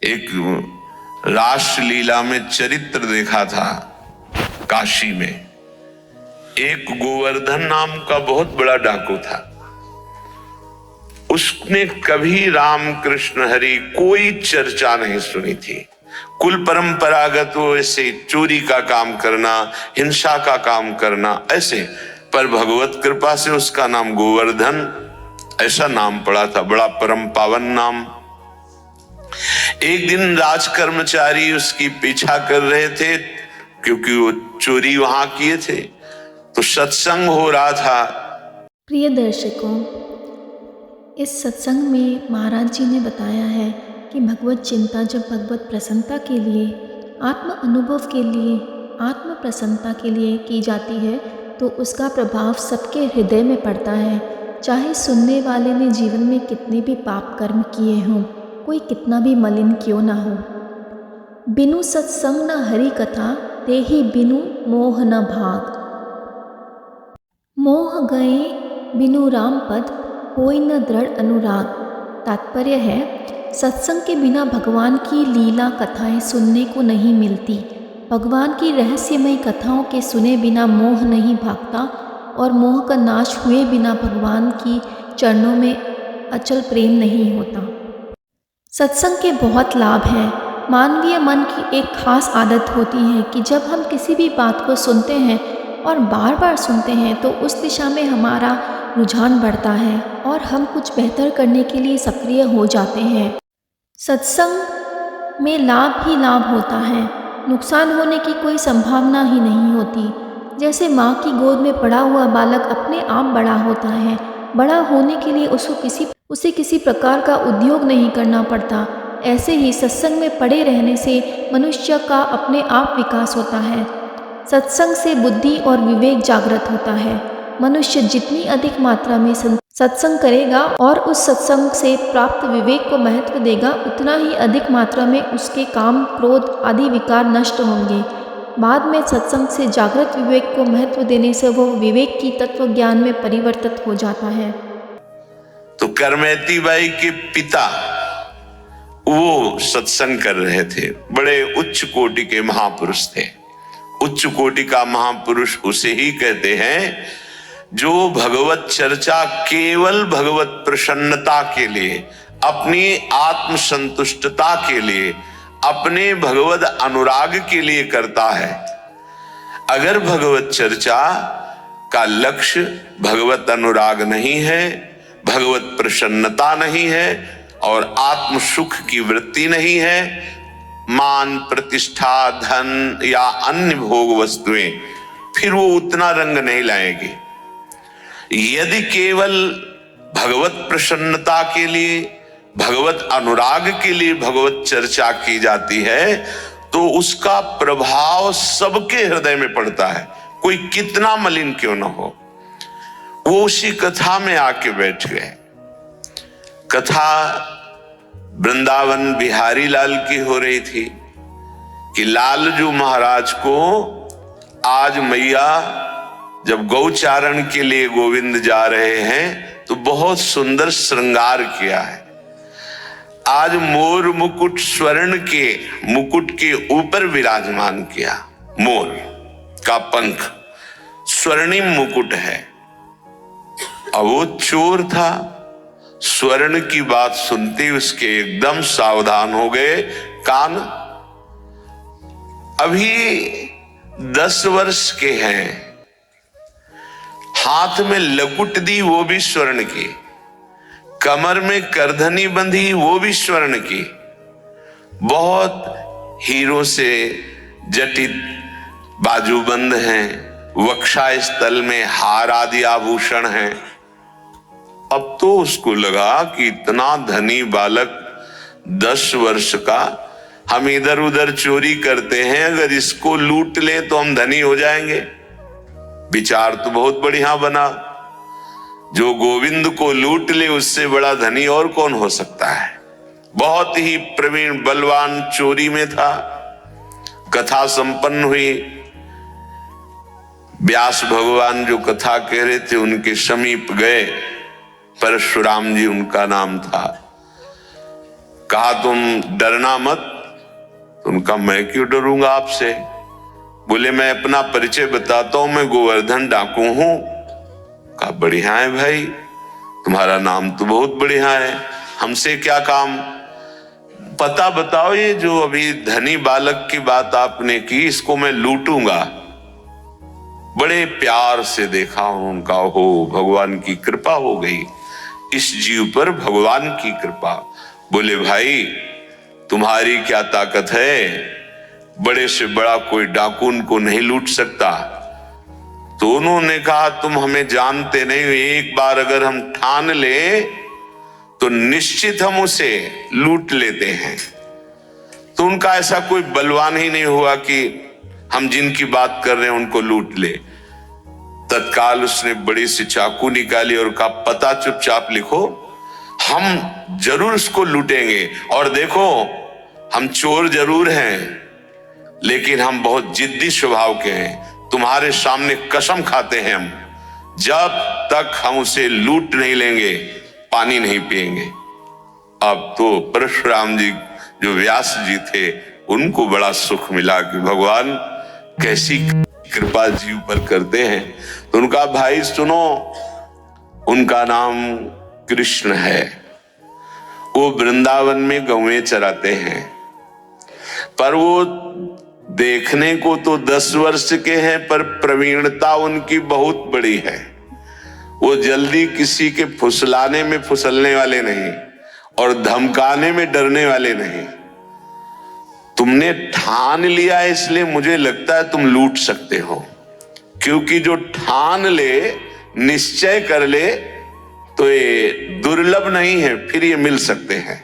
एक रासलीला में चरित्र देखा था काशी में। एक गोवर्धन नाम का बहुत बड़ा डाकू था। उसने कभी राम कृष्ण हरि कोई चर्चा नहीं सुनी थी। कुल परंपरागत वो ऐसे चोरी का काम करना, हिंसा का काम करना ऐसे, पर भगवत कृपा से उसका नाम गोवर्धन ऐसा नाम पड़ा था, बड़ा परम पावन नाम। एक दिन राज कर्मचारी उसकी पीछा कर रहे थे क्योंकि वो चोरी वहां किए थे, तो सत्संग हो रहा था। प्रिय दर्शकों, इस सत्संग में महाराज जी ने बताया है कि भगवत चिंता जब भगवत प्रसन्नता के लिए, आत्म अनुभव के लिए, आत्म प्रसन्नता के लिए की जाती है तो उसका प्रभाव सबके हृदय में पड़ता है। चाहे सुनने वाले ने जीवन में कितने भी पाप कर्म किए हों, कोई कितना भी मलिन क्यों ना हो। बिनु सत्संग न हरि कथा, तेहि बिनु मोह न भाग। मोह गए बिनु राम पद, होई न दृढ़ अनुराग। तात्पर्य है, सत्संग के बिना भगवान की लीला कथाएं सुनने को नहीं मिलती। भगवान की रहस्यमय कथाओं के सुने बिना मोह नहीं भागता और मोह का नाश हुए बिना भगवान की चरणों में अचल प्रेम नहीं होता। सत्संग के बहुत लाभ हैं। मानवीय मन की एक खास आदत होती है कि जब हम किसी भी बात को सुनते हैं और बार बार सुनते हैं तो उस दिशा में हमारा रुझान बढ़ता है और हम कुछ बेहतर करने के लिए सक्रिय हो जाते हैं। सत्संग में लाभ ही लाभ होता है, नुकसान होने की कोई संभावना ही नहीं होती। जैसे माँ की गोद में पड़ा हुआ बालक अपने आप बड़ा होता है, बड़ा होने के लिए उसे किसी प्रकार का उद्योग नहीं करना पड़ता, ऐसे ही सत्संग में पड़े रहने से मनुष्य का अपने आप विकास होता है। सत्संग से बुद्धि और विवेक जागृत होता है। मनुष्य जितनी अधिक मात्रा में सत्संग करेगा और उस सत्संग से प्राप्त विवेक को महत्व देगा, उतना ही अधिक मात्रा में उसके काम, क्रोध आदि विकार नष्ट होंगे। बाद में सत्संग से जागृत विवेक को महत्व देने से वो विवेक की तत्व ज्ञान में परिवर्तित हो जाता है। तो करमैती बाई के पिता वो सत्संग कर रहे थे, बड़े उच्च कोटि के महापुरुष थे। उच्च कोटि का महापुरुष उसे ही कहते हैं जो भगवत चर्चा केवल भगवत प्रसन्नता के लिए, अपनी आत्म संतुष्टता के लिए, अपने भगवत अनुराग के लिए करता है। अगर भगवत चर्चा का लक्ष्य भगवत अनुराग नहीं है, भगवत प्रसन्नता नहीं है और आत्म सुख की वृत्ति नहीं है, मान प्रतिष्ठा धन या अन्य भोग वस्तुएं, फिर वो उतना रंग नहीं लाएगी। यदि केवल भगवत प्रसन्नता के लिए, भगवत अनुराग के लिए भगवत चर्चा की जाती है तो उसका प्रभाव सबके हृदय में पड़ता है, कोई कितना मलिन क्यों न हो। वो उसी कथा में आके बैठ गए। कथा वृंदावन बिहारी लाल की हो रही थी कि लालजू महाराज को आज मैया जब गौचारण के लिए गोविंद जा रहे हैं तो बहुत सुंदर श्रृंगार किया है। आज मोर मुकुट स्वर्ण के मुकुट के ऊपर विराजमान किया, मोर का पंख स्वर्णिम मुकुट है। अब वो चोर था, स्वर्ण की बात सुनते उसके एकदम सावधान हो गए कान। अभी 10 वर्ष के हैं, हाथ में लकुट दी वो भी स्वर्ण की, कमर में करधनी बंधी वो भी स्वर्ण की, बहुत हीरो से जटित बाजूबंद हैं, वक्षा स्थल में हार आदि आभूषण हैं। अब तो उसको लगा कि इतना धनी बालक 10 वर्ष का, हम इधर उधर चोरी करते हैं, अगर इसको लूट ले तो हम धनी हो जाएंगे। विचार तो बहुत बढ़िया बना, जो गोविंद को लूट ले उससे बड़ा धनी और कौन हो सकता है। बहुत ही प्रवीण बलवान चोरी में था। कथा संपन्न हुई। व्यास भगवान जो कथा कह रहे थे उनके समीप गए, परशुराम जी उनका नाम था। कहा तुम डरना मत। तो उनका मैं क्यों डरूंगा आपसे। बोले मैं अपना परिचय बताता हूं, मैं गोवर्धन डाकू हूं। कहा बढ़िया है भाई, तुम्हारा नाम तो बहुत बढ़िया है, हमसे क्या काम। पता बताओ, ये जो अभी धनी बालक की बात आपने की, इसको मैं लूटूंगा। बड़े प्यार से देखा उनका, हो भगवान की कृपा हो गई इस जीव पर, भगवान की कृपा। बोले भाई तुम्हारी क्या ताकत है, बड़े से बड़ा कोई डाकू उनको नहीं लूट सकता। तो उन्होंने कहा तुम हमें जानते नहीं, एक बार अगर हम ठान ले तो निश्चित हम उसे लूट लेते हैं। तो उनका ऐसा कोई बलवान ही नहीं हुआ कि हम जिनकी बात कर रहे हैं उनको लूट ले। तत्काल उसने बड़ी सी चाकू निकाली और कहा पता चुपचाप लिखो, हम जरूर उसको लूटेंगे। और देखो हम चोर जरूर हैं, लेकिन हम बहुत जिद्दी स्वभाव के हैं। तुम्हारे सामने कसम खाते हैं, हम जब तक हम उसे लूट नहीं लेंगे पानी नहीं पिएंगे। अब तो परशुराम जी जो व्यास जी थे, उनको बड़ा सुख मिला कि भगवान कैसी कृपा जीव पर करते हैं। तो उनका भाई सुनो, उनका नाम कृष्ण है। वो वृंदावन में गौएं चराते हैं, पर वो देखने को तो 10 वर्ष के हैं, पर प्रवीणता उनकी बहुत बड़ी है। वो जल्दी किसी के फुसलाने में फुसलने वाले नहीं और धमकाने में डरने वाले नहीं। तुमने ठान लिया है इसलिए मुझे लगता है तुम लूट सकते हो, क्योंकि जो ठान ले, निश्चय कर ले, तो ये दुर्लभ नहीं है, फिर ये मिल सकते हैं।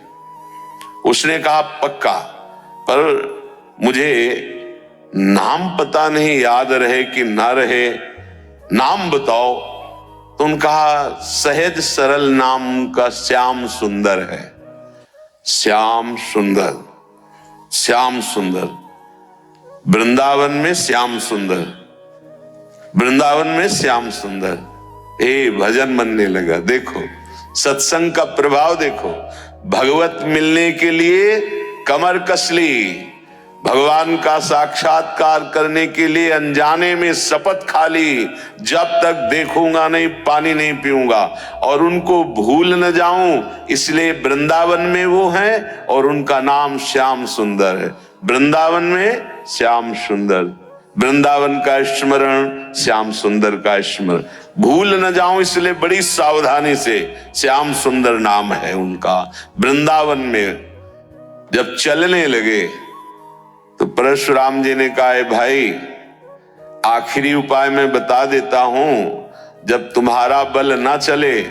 उसने कहा पक्का, पर मुझे नाम पता नहीं, याद रहे कि ना रहे, नाम बताओ। तो उनका सहज सरल नाम का श्याम सुंदर है। श्याम सुंदर, श्याम सुंदर, वृंदावन में श्याम सुंदर, वृंदावन में श्याम सुंदर। भजन बनने लगा। देखो सत्संग का प्रभाव देखो। भगवत मिलने के लिए कमर कस ली, भगवान का साक्षात्कार करने के लिए अनजाने में शपथ खा ली, जब तक देखूंगा नहीं पानी नहीं पीऊंगा और उनको भूल न जाऊं, इसलिए वृंदावन में वो हैं और उनका नाम श्याम सुंदर है। वृंदावन में श्याम सुंदर, वृंदावन का स्मरण, श्याम सुंदर का स्मरण, भूल न जाऊं इसलिए बड़ी सावधानी से श्याम सुंदर नाम है उनका। वृंदावन में जब चलने लगे तो परशुराम जी ने कहा भाई आखिरी उपाय मैं बता देता हूं, जब तुम्हारा बल ना चले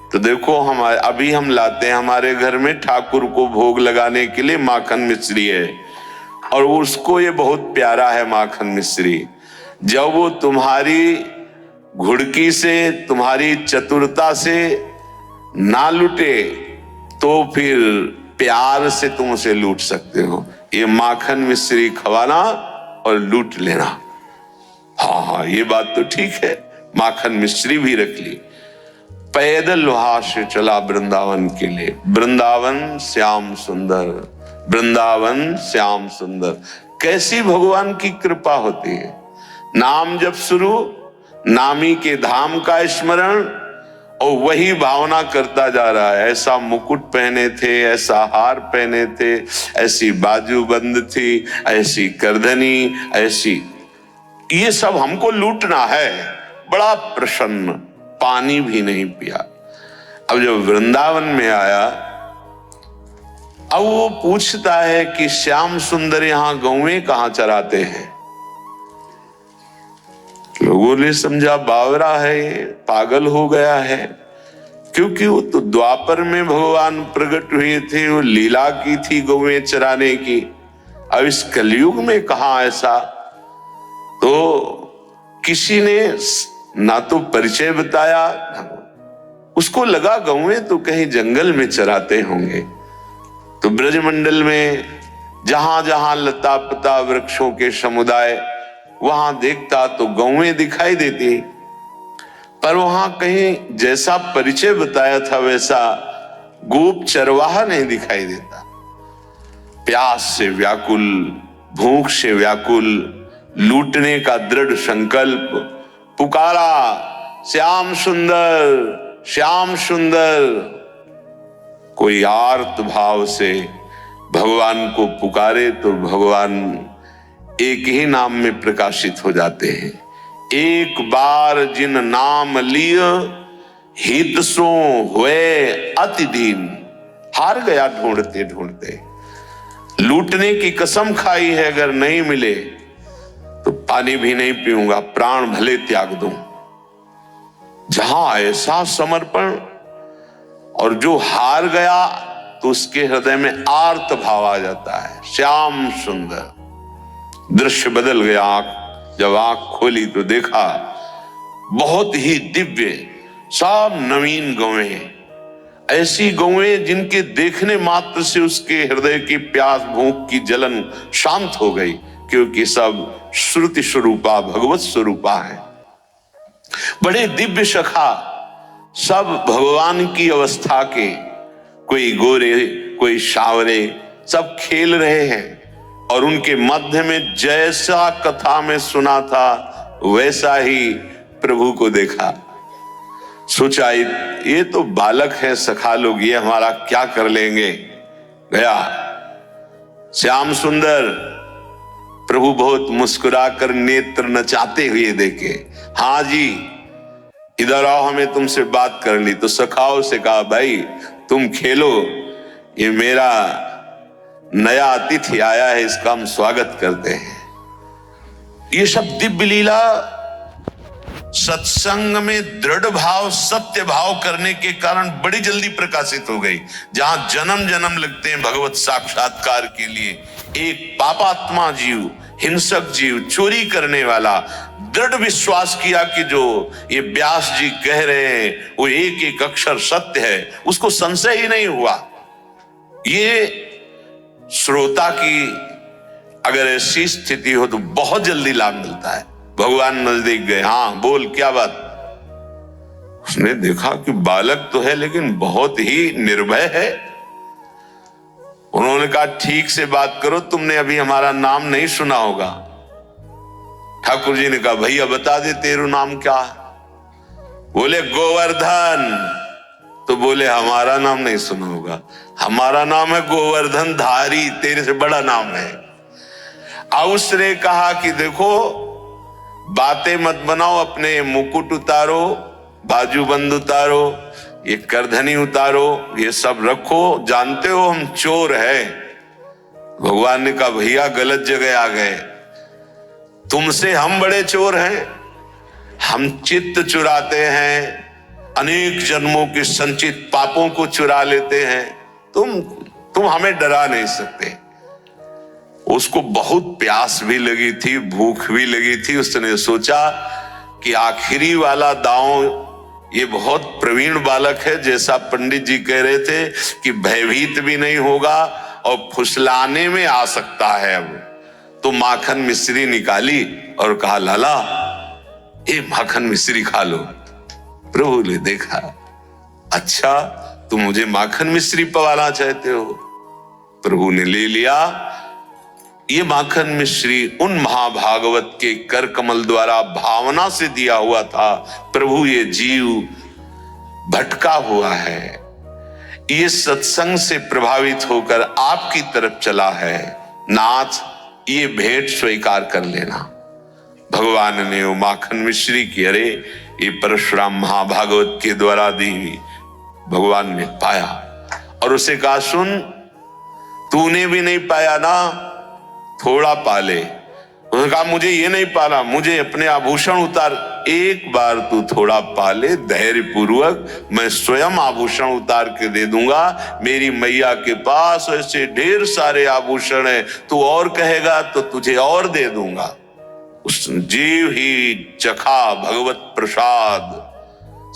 तो देखो अभी हम लाते हैं हमारे घर में ठाकुर को भोग लगाने के लिए माखन मिश्री है, और उसको ये बहुत प्यारा है माखन मिश्री। जब वो तुम्हारी घुड़की से, तुम्हारी चतुरता से ना लुटे तो फिर प्यार से तुम उसे लूट सकते हो। ये माखन मिश्री खवाना और लूट लेना। हाँ, ये बात तो ठीक है, माखन मिश्री भी रख ली। पैदल वहां से चला वृंदावन के लिए। वृंदावन श्याम सुंदर, वृंदावन श्याम सुंदर। कैसी भगवान की कृपा होती है। नाम जब शुरू, नामी के धाम का स्मरण, और वही भावना करता जा रहा है। ऐसा मुकुट पहने थे, ऐसा हार पहने थे, ऐसी बाजूबंद थी, ऐसी करधनी, ऐसी, ये सब हमको लूटना है। बड़ा प्रसन्न, पानी भी नहीं पिया। अब जब वृंदावन में आया, अब वो पूछता है कि श्याम सुंदर यहां गौएं कहां चराते हैं। लोगों ने समझा बावरा है, ये पागल हो गया है, क्योंकि वो तो द्वापर में भगवान प्रकट हुए थे, वो लीला की थी गौएं चराने की। अब इस कलयुग में कहां ऐसा। तो किसी ने ना तो परिचय बताया, उसको लगा गौएं तो कहीं जंगल में चराते होंगे। तो ब्रजमंडल में जहां जहां लता पता वृक्षों के समुदाय, वहां देखता तो गौएं दिखाई देती, पर वहां कहीं जैसा परिचय बताया था वैसा गोप चरवाहा नहीं दिखाई देता। प्यास से व्याकुल, भूख से व्याकुल, लूटने का दृढ़ संकल्प, पुकारा श्याम सुंदर, श्याम सुंदर। कोई आर्त भाव से भगवान को पुकारे तो भगवान एक ही नाम में प्रकाशित हो जाते हैं। एक बार जिन नाम लिय हित सो हुए अति दीन। हार गया ढूंढते ढूंढते, लूटने की कसम खाई है, अगर नहीं मिले तो पानी भी नहीं पीऊंगा, प्राण भले त्याग दूं। जहां ऐसा समर्पण, और जो हार गया तो उसके हृदय में आर्त भाव आ जाता है, श्याम सुंदर। दृश्य बदल गया। जब आंख खोली तो देखा बहुत ही दिव्य, सब नवीन गौएं, ऐसी गौएं जिनके देखने मात्र से उसके हृदय की प्यास, भूख की जलन शांत हो गई, क्योंकि सब श्रुति स्वरूपा, भगवत स्वरूपा है। बड़े दिव्य सखा, सब भगवान की अवस्था के, कोई गोरे कोई सावरे, सब खेल रहे हैं। और उनके मध्य में जैसा कथा में सुना था वैसा ही प्रभु को देखा। सोचा ये तो बालक है, सखा लोग ये हमारा क्या कर लेंगे। गया श्याम सुंदर, प्रभु बहुत मुस्कुराकर नेत्र नचाते हुए देखे, हाँ जी इधर आओ, हमें तुमसे बात करनी। तो सखाओं से कहा, भाई तुम खेलो, ये मेरा नया अतिथि आया है, इसका हम स्वागत करते हैं। ये सब दिव्य लीला सत्संग में दृढ़ भाव, सत्य भाव करने के कारण बड़ी जल्दी प्रकाशित हो गई। जहां जन्म जन्म लगते हैं भगवत साक्षात्कार के लिए, एक पापात्मा जीव, हिंसक जीव, चोरी करने वाला दृढ़ विश्वास किया कि जो ये व्यास जी कह रहे हैं वो एक एक अक्षर सत्य है, उसको संशय ही नहीं हुआ। ये श्रोता की अगर ऐसी स्थिति हो तो बहुत जल्दी लाभ मिलता है। भगवान नजदीक गए, हाँ बोल क्या बात। उसने देखा कि बालक तो है लेकिन बहुत ही निर्भय है। उन्होंने कहा, ठीक से बात करो, तुमने अभी हमारा नाम नहीं सुना होगा। ठाकुर जी ने कहा, भैया बता दे तेरा नाम क्या है। बोले गोवर्धन। तो बोले हमारा नाम नहीं सुना होगा, हमारा नाम है गोवर्धन धारी, तेरे से बड़ा नाम है। अब उसने कहा कि देखो बातें मत बनाओ, अपने मुकुट उतारो, बाजूबंद उतारो, ये करधनी उतारो, ये सब रखो, जानते हो हम चोर है। भगवान ने कहा, भैया गलत जगह आ गए, तुमसे हम बड़े चोर हैं। हम चित्त चुराते हैं, अनेक जन्मों के संचित पापों को चुरा लेते हैं, तुम हमें डरा नहीं सकते। उसको बहुत प्यास भी लगी थी, भूख भी लगी थी। उसने सोचा कि आखिरी वाला दांव, ये बहुत प्रवीण बालक है, जैसा पंडित जी कह रहे थे कि भयभीत भी नहीं होगा और फुसलाने में आ सकता है। अब तो माखन मिश्री निकाली और कहा, लाला ये माखन मिश्री खा लो। प्रभु ने देखा, अच्छा तुम मुझे माखन मिश्री पवाना चाहते हो। प्रभु ने ले लिया। ये माखन मिश्री उन महाभागवत के कर कमल द्वारा भावना से दिया हुआ था। प्रभु ये जीव भटका हुआ है, ये सत्संग से प्रभावित होकर आपकी तरफ चला है, नाथ ये भेंट स्वीकार कर लेना। भगवान ने वो माखन मिश्री की, अरे ये परशुराम महाभागवत के द्वारा दी हुई, भगवान ने पाया और उसे कहा, सुन तूने भी नहीं पाया ना, थोड़ा पाले। उसने कहा, मुझे ये नहीं पाला, मुझे अपने आभूषण उतार। एक बार तू थोड़ा पाले धैर्य पूर्वक, मैं स्वयं आभूषण उतार के दे दूंगा। मेरी मैया के पास ऐसे ढेर सारे आभूषण है, तू और कहेगा तो तुझे और दे दूंगा। उस जीव ही चखा भगवत प्रसाद,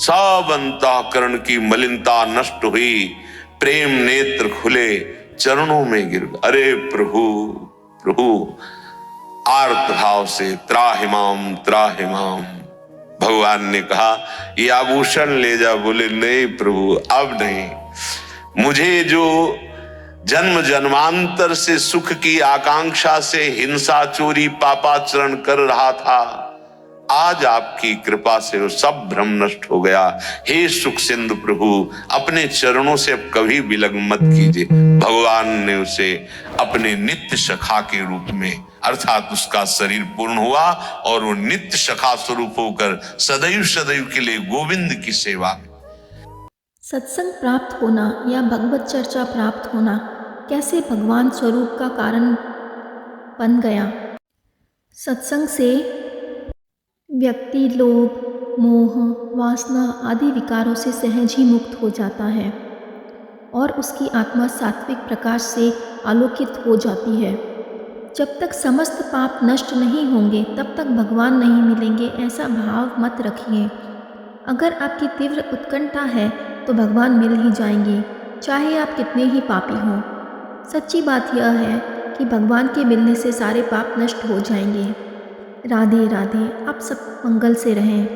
सब अंतःकरण की मलिनता नष्ट हुई, प्रेम नेत्र खुले, चरणों में गिर। अरे प्रभु प्रभु, आर्त भाव से त्राहिमाम त्राहिमाम। भगवान ने कहा, ये आभूषण ले जा। बोले नहीं प्रभु अब नहीं, मुझे जो जन्म जन्मांतर से सुख की आकांक्षा से हिंसा चोरी पापाचरण कर रहा था, आज आपकी कृपा से वो सब भ्रम नष्ट हो गया। हे सुख सिंधु प्रभु, अपने चरणों से अब कभी विलग मत कीजिए। भगवान ने उसे अपने नित्य सखा के रूप में, अर्थात उसका शरीर पूर्ण हुआ और वो नित्य सखा स्वरूप होकर सदैव सदैव के लिए गोविंद की सेवा। सत्संग प्राप्त होना या भगवत चर्चा प्राप्त होना कैसे भगवान स्वरूप का कारण बन गया। सत्संग से व्यक्ति लोभ, मोह, वासना आदि विकारों से सहज ही मुक्त हो जाता है और उसकी आत्मा सात्विक प्रकाश से आलोकित हो जाती है। जब तक समस्त पाप नष्ट नहीं होंगे तब तक भगवान नहीं मिलेंगे, ऐसा भाव मत रखिए। अगर आपकी तीव्र उत्कंठा है तो भगवान मिल ही जाएंगे, चाहे आप कितने ही पापी हों। सच्ची बात यह है कि भगवान के मिलने से सारे पाप नष्ट हो जाएंगे। राधे राधे। आप सब मंगल से रहें।